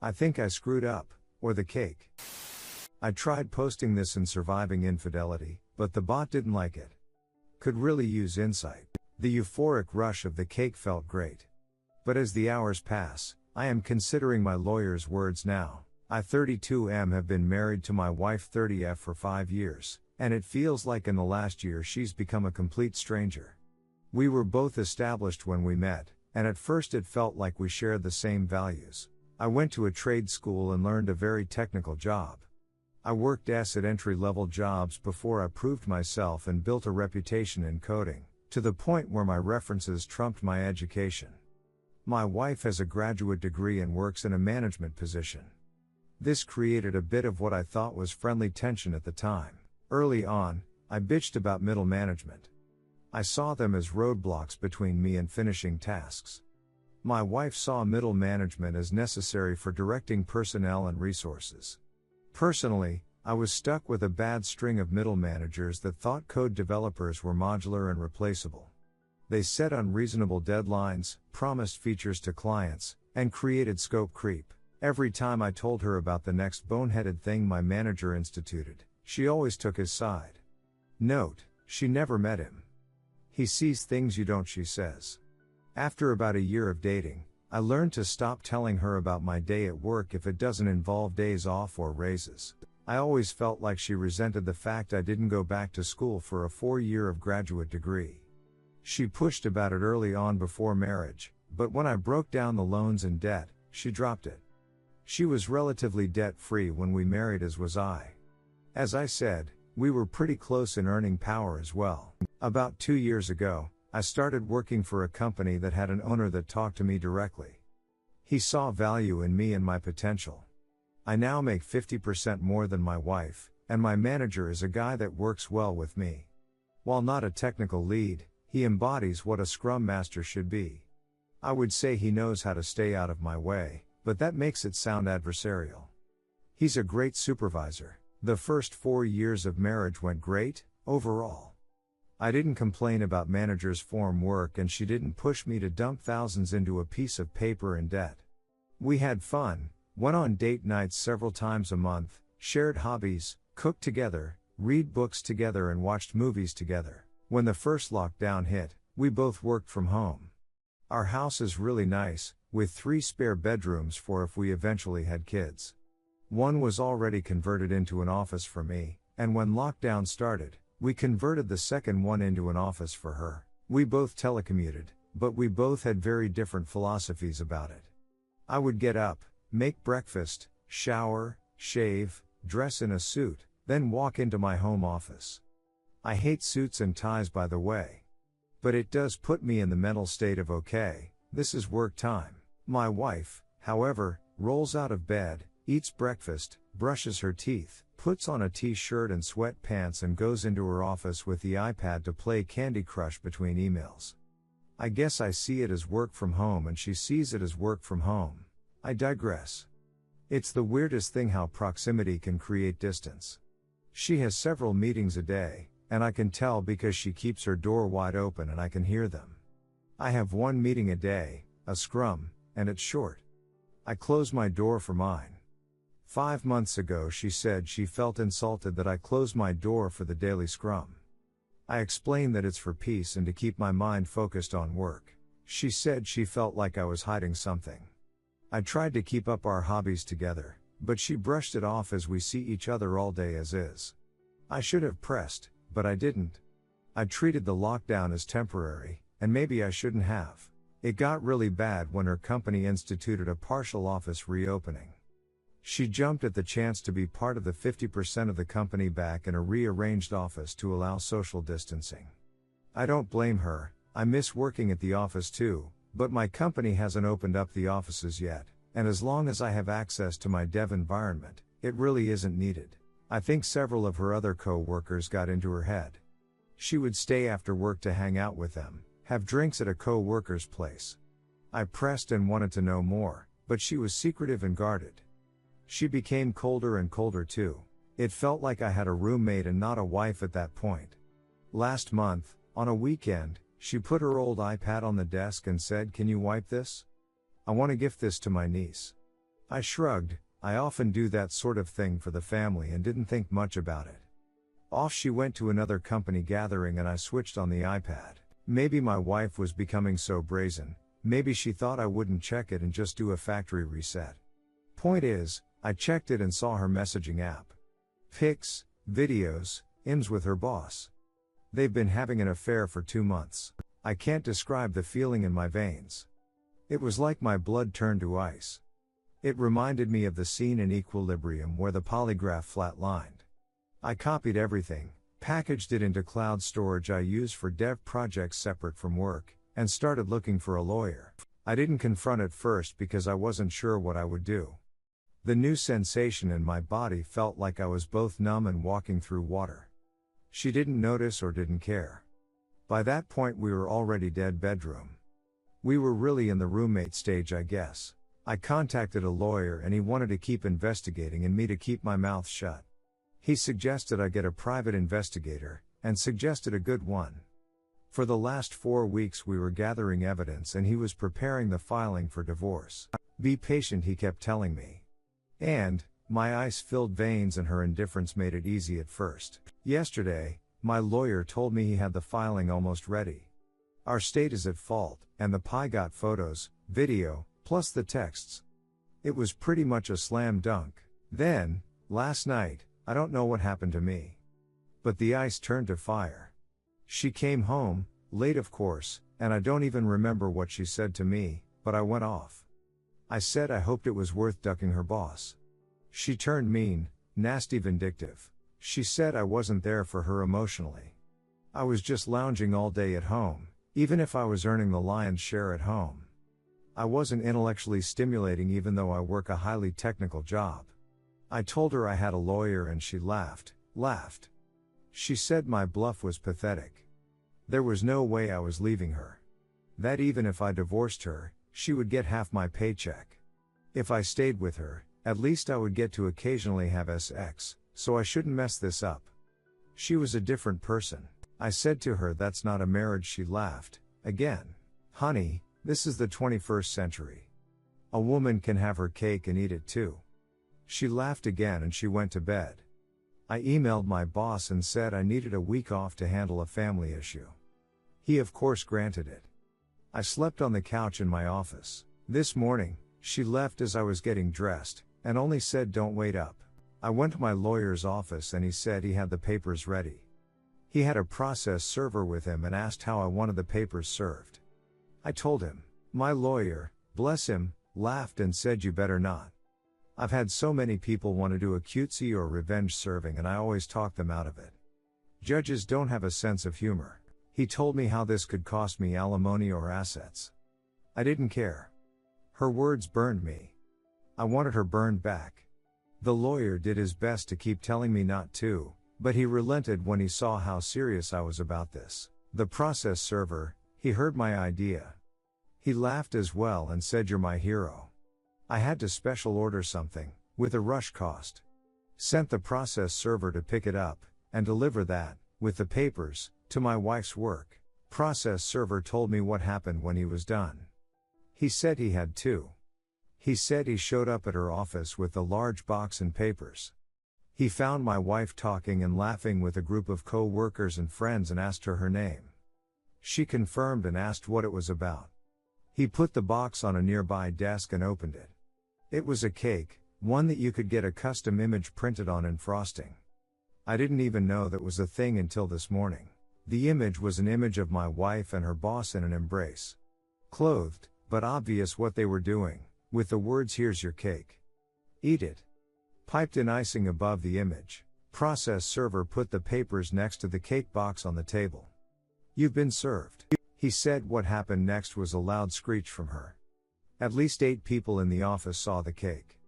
I think I screwed up, or the cake. I tried posting this in Surviving Infidelity, but the bot didn't like it. Could really use insight. The euphoric rush of the cake felt great. But as the hours pass, I am considering my lawyer's words now. I 32M have been married to my wife 30F for 5 years, and it feels like in the last year she's become a complete stranger. We were both established when we met, and at first it felt like we shared the same values. I went to a trade school and learned a very technical job. I worked at entry-level jobs before I proved myself and built a reputation in coding, to the point where my references trumped my education. My wife has a graduate degree and works in a management position. This created a bit of what I thought was friendly tension at the time. Early on, I bitched about middle management. I saw them as roadblocks between me and finishing tasks. My wife saw middle management as necessary for directing personnel and resources. Personally, I was stuck with a bad string of middle managers that thought code developers were modular and replaceable. They set unreasonable deadlines, promised features to clients, and created scope creep. Every time I told her about the next boneheaded thing my manager instituted, she always took his side. Note, she never met him. He sees things you don't, she says. After about a year of dating, I learned to stop telling her about my day at work if it doesn't involve days off or raises. I always felt like she resented the fact I didn't go back to school for a 4-year of graduate degree. She pushed about it early on before marriage, but when I broke down the loans and debt, she dropped it. She was relatively debt-free when we married, as was I. As I said, we were pretty close in earning power as well. About 2 years ago, I started working for a company that had an owner that talked to me directly. He saw value in me and my potential. I now make 50% more than my wife, and my manager is a guy that works well with me. While not a technical lead, he embodies what a Scrum Master should be. I would say he knows how to stay out of my way, but that makes it sound adversarial. He's a great supervisor. The first 4 years of marriage went great, overall. I didn't complain about manager's form work, and she didn't push me to dump thousands into a piece of paper in debt. We had fun, went on date nights several times a month, shared hobbies, cooked together, read books together, and watched movies together. When the first lockdown hit, we both worked from home. Our house is really nice, with 3 spare bedrooms for if we eventually had kids. One was already converted into an office for me, and when lockdown started, we converted the second one into an office for her. We both telecommuted, but we both had very different philosophies about it. I would get up, make breakfast, shower, shave, dress in a suit, then walk into my home office. I hate suits and ties, by the way. But it does put me in the mental state of okay, this is work time. My wife, however, rolls out of bed, eats breakfast, brushes her teeth, puts on a t-shirt and sweatpants, and goes into her office with the iPad to play Candy Crush between emails. I guess I see it as work from home and she sees it as work from home. I digress. It's the weirdest thing how proximity can create distance. She has several meetings a day, and I can tell because she keeps her door wide open and I can hear them. I have 1 meeting a day, a scrum, and it's short. I close my door for mine. 5 months ago she said she felt insulted that I closed my door for the daily scrum. I explained that it's for peace and to keep my mind focused on work. She said she felt like I was hiding something. I tried to keep up our hobbies together, but she brushed it off as we see each other all day as is. I should have pressed, but I didn't. I treated the lockdown as temporary, and maybe I shouldn't have. It got really bad when her company instituted a partial office reopening. She jumped at the chance to be part of the 50% of the company back in a rearranged office to allow social distancing. I don't blame her, I miss working at the office too, but my company hasn't opened up the offices yet, and as long as I have access to my dev environment, it really isn't needed. I think several of her other co-workers got into her head. She would stay after work to hang out with them, have drinks at a co-worker's place. I pressed and wanted to know more, but she was secretive and guarded. She became colder and colder too. It felt like I had a roommate and not a wife at that point. Last month, on a weekend, she put her old iPad on the desk and said, "Can you wipe this? I want to gift this to my niece." I shrugged. I often do that sort of thing for the family and didn't think much about it. Off she went to another company gathering and I switched on the iPad. Maybe my wife was becoming so brazen, maybe she thought I wouldn't check it and just do a factory reset. Point is, I checked it and saw her messaging app. Pics, videos, IMs with her boss. They've been having an affair for 2 months. I can't describe the feeling in my veins. It was like my blood turned to ice. It reminded me of the scene in Equilibrium where the polygraph flatlined. I copied everything, packaged it into cloud storage I use for dev projects separate from work, and started looking for a lawyer. I didn't confront it first because I wasn't sure what I would do. The new sensation in my body felt like I was both numb and walking through water. She didn't notice or didn't care. By that point we were already dead bedroom. We were really in the roommate stage, I guess. I contacted a lawyer and he wanted to keep investigating and me to keep my mouth shut. He suggested I get a private investigator, and suggested a good one. For the last 4 weeks we were gathering evidence and he was preparing the filing for divorce. Be patient, he kept telling me. And, my ice-filled veins and her indifference made it easy at first. Yesterday, my lawyer told me he had the filing almost ready. Our state is at fault, and the PI got photos, video, plus the texts. It was pretty much a slam dunk. Then, last night, I don't know what happened to me. But the ice turned to fire. She came home, late of course, and I don't even remember what she said to me, but I went off. I said I hoped it was worth ducking her boss. She turned mean, nasty, vindictive. She said I wasn't there for her emotionally. I was just lounging all day at home, even if I was earning the lion's share at home. I wasn't intellectually stimulating even though I work a highly technical job. I told her I had a lawyer and she laughed. She said my bluff was pathetic. There was no way I was leaving her. That even if I divorced her, she would get half my paycheck. If I stayed with her, at least I would get to occasionally have sex, so I shouldn't mess this up. She was a different person. I said to her that's not a marriage. She laughed. Again. Honey, this is the 21st century. A woman can have her cake and eat it too. She laughed again and she went to bed. I emailed my boss and said I needed a week off to handle a family issue. He of course granted it. I slept on the couch in my office. This morning, she left as I was getting dressed, and only said don't wait up. I went to my lawyer's office and he said he had the papers ready. He had a process server with him and asked how I wanted the papers served. I told him. My lawyer, bless him, laughed and said you better not. I've had so many people want to do a cutesy or revenge serving and I always talk them out of it. Judges don't have a sense of humor. He told me how this could cost me alimony or assets. I didn't care. Her words burned me. I wanted her burned back. The lawyer did his best to keep telling me not to, but he relented when he saw how serious I was about this. The process server, he heard my idea. He laughed as well and said you're my hero. I had to special order something, with a rush cost. Sent the process server to pick it up, and deliver that, with the papers, to my wife's work. Process server told me what happened when he was done. He said he had two. He said he showed up at her office with the large box and papers. He found my wife talking and laughing with a group of co-workers and friends and asked her name. She confirmed and asked what it was about. He put the box on a nearby desk and opened it. It was a cake, one that you could get a custom image printed on in frosting. I didn't even know that was a thing until this morning. The image was an image of my wife and her boss in an embrace. Clothed, but obvious what they were doing, with the words here's your cake. Eat it. Piped in icing above the image. Process server put the papers next to the cake box on the table. You've been served. He said what happened next was a loud screech from her. At least 8 people in the office saw the cake.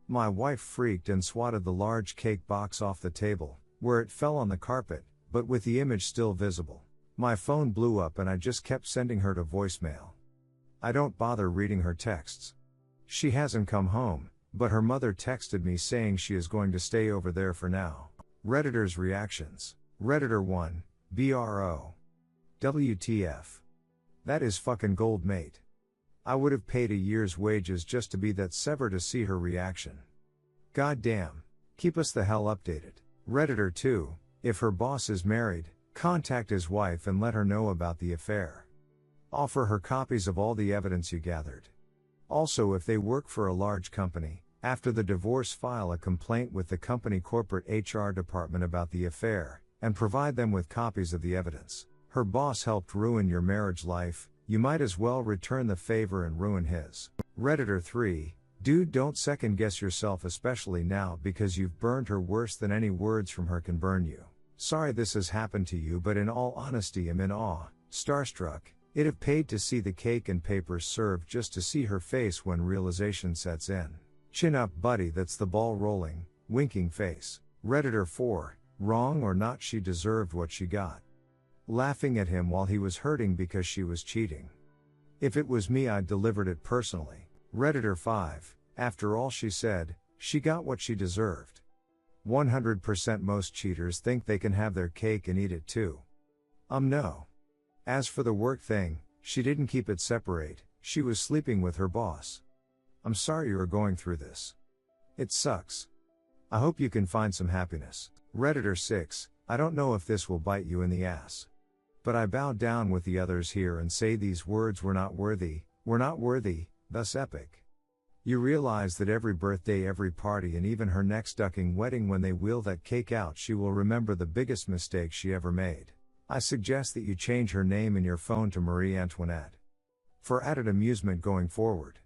My wife freaked and swatted the large cake box off the table, where it fell on the carpet, but with the image still visible. My phone blew up and I just kept sending her to voicemail. I don't bother reading her texts. She hasn't come home, but her mother texted me saying she is going to stay over there for now. Redditors' reactions. Redditor 1, BRO. WTF. That is fucking gold, mate. I would have paid a year's wages just to be that sever to see her reaction. God damn. Keep us the hell updated. Redditor 2, if her boss is married, contact his wife and let her know about the affair. Offer her copies of all the evidence you gathered. Also, if they work for a large company, after the divorce file a complaint with the company corporate HR department about the affair, and provide them with copies of the evidence. Her boss helped ruin your marriage life, you might as well return the favor and ruin his. Redditor 3, dude, don't second guess yourself, especially now because you've burned her worse than any words from her can burn you. Sorry this has happened to you, but in all honesty I'm in awe, starstruck. It'd have paid to see the cake and papers served just to see her face when realization sets in. Chin up buddy, that's the ball rolling, winking face. Redditor 4, wrong or not, she deserved what she got. Laughing at him while he was hurting because she was cheating. If it was me I'd delivered it personally. Redditor 5, after all she said, she got what she deserved. 100% most cheaters think they can have their cake and eat it too. No. As for the work thing, she didn't keep it separate, she was sleeping with her boss. I'm sorry you are going through this. It sucks. I hope you can find some happiness. Redditor 6, I don't know if this will bite you in the ass. But I bow down with the others here and say these words were not worthy, thus epic. You realize that every birthday, every party, and even her next ducking wedding, when they wheel that cake out, she will remember the biggest mistake she ever made. I suggest that you change her name in your phone to Marie Antoinette. For added amusement going forward.